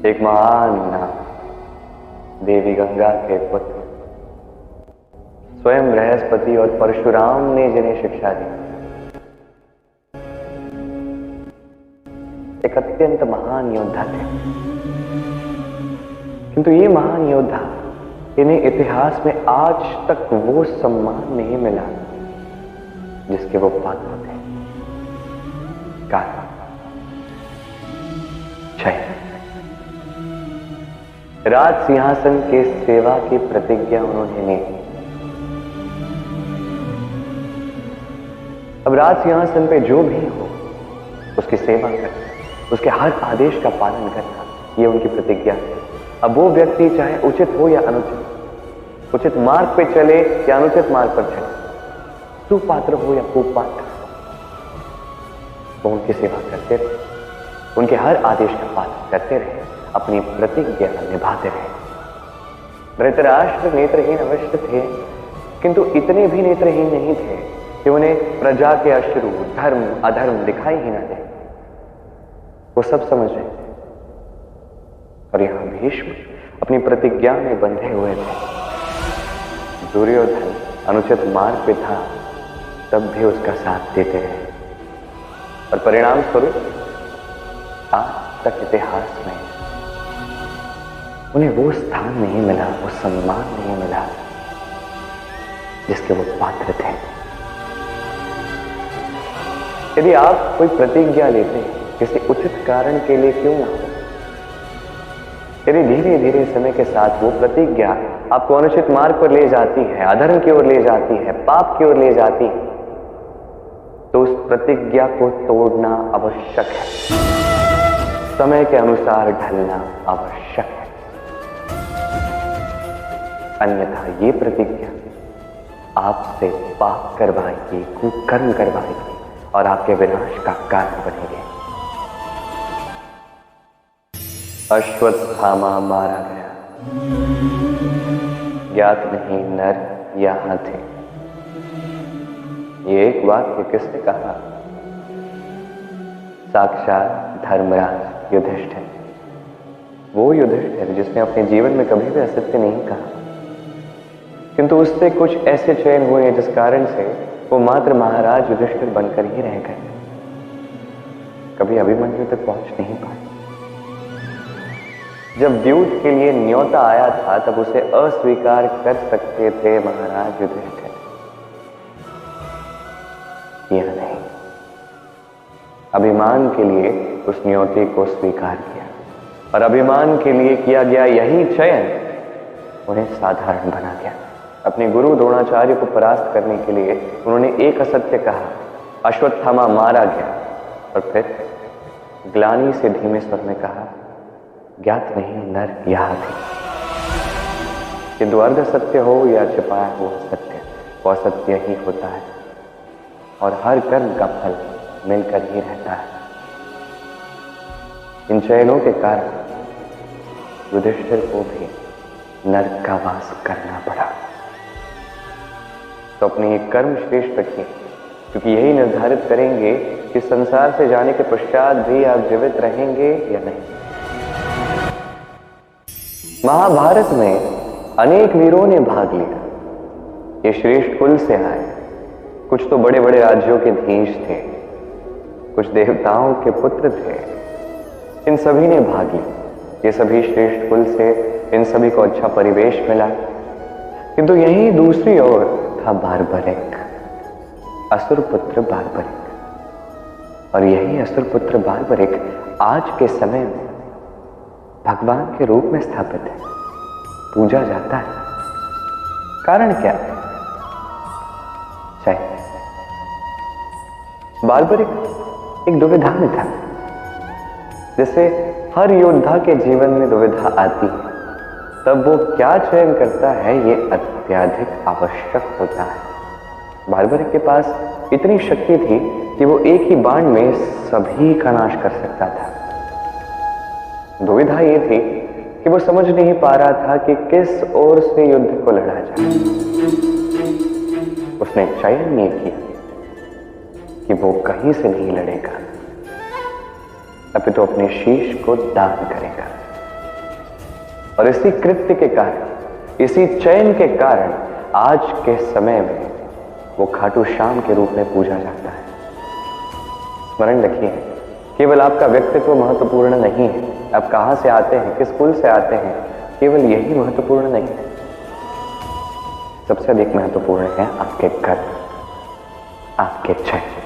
एक महान नाम, देवी गंगा के पुत्र स्वयं बृहस्पति और परशुराम ने जिन्हें शिक्षा दी, एक अत्यंत महान योद्धा थे। किंतु ये महान योद्धा, इन्हें इतिहास में आज तक वो सम्मान नहीं मिला जिसके वो पात्र थे। कारण क्षय। राज सिंहासन के सेवा की प्रतिज्ञा उन्होंने ली। अब राज सिंहासन पे जो भी हो उसकी सेवा करना, उसके हर आदेश का पालन करना, ये उनकी प्रतिज्ञा है। अब वो व्यक्ति चाहे उचित हो या अनुचित, उचित मार्ग पे चले या अनुचित मार्ग पर चले, सुपात्र हो या कुपात्र, वो उनकी सेवा करते रहे, उनके हर आदेश का पालन करते रहे, अपनी प्रतिज्ञा निभाते रहे। धृतराष्ट्र नेत्रहीन अवश्य थे, किंतु इतने भी नेत्रहीन नहीं थे कि उन्हें प्रजा के अश्रु, धर्म अधर्म दिखाई ही ना दे। वो सब समझ रहे थे। और यहां भीष्म अपनी प्रतिज्ञा में बंधे हुए थे। दुर्योधन अनुचित मार्ग पे था, तब भी उसका साथ देते रहे। और परिणाम स्वरूप आज तक इतिहास में उन्हें वो स्थान नहीं मिला, वो सम्मान नहीं मिला जिसके वो पात्र थे। यदि आप कोई प्रतिज्ञा लेते हैं किसी उचित कारण के लिए क्यों ना हो, यदि धीरे धीरे समय के साथ वो प्रतिज्ञा आपको अनुचित मार्ग पर ले जाती है, अधर्म की ओर ले जाती है, पाप की ओर ले जाती है, तो उस प्रतिज्ञा को तोड़ना आवश्यक है। समय के अनुसार ढलना आवश्यक है। अन्यथा ये प्रतिज्ञा आपसे पाप करवाएगी, कुकर्म करवाएगी और आपके विनाश का कारण बनेगी। अश्वत्थामा मारा गया, ज्ञात नहीं नर या हाथी। ये एक वाक्य किसने कहा? साक्षात धर्मराज युधिष्ठिर। वो युधिष्ठिर जिसने अपने जीवन में कभी भी असत्य नहीं कहा, किंतु उससे कुछ ऐसे चयन हुए जिस कारण से वो मात्र महाराज युधिष्ठिर बनकर ही रह गए, कभी अभिमन्यु तक पहुंच नहीं पाए। जब द्यूत के लिए न्योता आया था तब उसे अस्वीकार कर सकते थे महाराज युधिष्ठिर, यह नहीं। अभिमान के लिए उस न्योते को स्वीकार किया और अभिमान के लिए किया गया यही चयन उन्हें साधारण बना गया। अपने गुरु द्रोणाचार्य को परास्त करने के लिए उन्होंने एक असत्य कहा, अश्वत्थामा मारा गया, और फिर ग्लानि से धीमे स्वर में कहा, ज्ञात नहीं नर या हाथी। किंतु अर्ध सत्य हो या छिपाया हुआ सत्य, वह सत्य ही होता है और हर कर्म का फल मिलकर ही रहता है। इन चयनों के कारण युधिष्ठिर को भी नरक का वास करना पड़ा। तो अपने कर्म श्रेष्ठ रखिए, क्योंकि यही निर्धारित करेंगे कि संसार से जाने के पश्चात भी आप जीवित रहेंगे या नहीं। महाभारत में अनेक वीरों ने भाग लिया। ये श्रेष्ठ कुल से आए, कुछ तो बड़े बड़े राज्यों के धीश थे, कुछ देवताओं के पुत्र थे। इन सभी ने भाग लिया। ये सभी श्रेष्ठ कुल से, इन सभी को अच्छा परिवेश मिला। किंतु यही दूसरी ओर था बार्बरिक, असुर पुत्र बार्बरिक। और यही असुर पुत्र बार्बरिक आज के समय में भगवान के रूप में स्थापित है, पूजा जाता है। कारण क्या है? बार्बरिक एक दुविधा में था। जैसे हर योद्धा के जीवन में दुविधा आती है, तब वो क्या चयन करता है ये अत्यधिक आवश्यक होता है। बार्बरिक के पास इतनी शक्ति थी कि वो एक ही बाण में सभी का नाश कर सकता था। दुविधा ये थी कि वो समझ नहीं पा रहा था कि किस ओर से युद्ध को लड़ा जाए। उसने चयन ये किया कि वो कहीं से नहीं लड़ेगा, अभी तो अपने शीश को दान करेगा। और इसी कृत्य के कारण, इसी चयन के कारण आज के समय में वो खाटू श्याम के रूप में पूजा जाता है। स्मरण रखिए, केवल आपका व्यक्तित्व महत्वपूर्ण नहीं है, आप कहां से आते हैं, किस कुल से आते हैं, केवल यही महत्वपूर्ण नहीं है। सबसे अधिक महत्वपूर्ण है आपके कर्म, आपके चयन।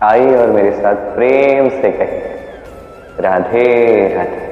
आइए और मेरे साथ प्रेम से कहिए, राधे राधे।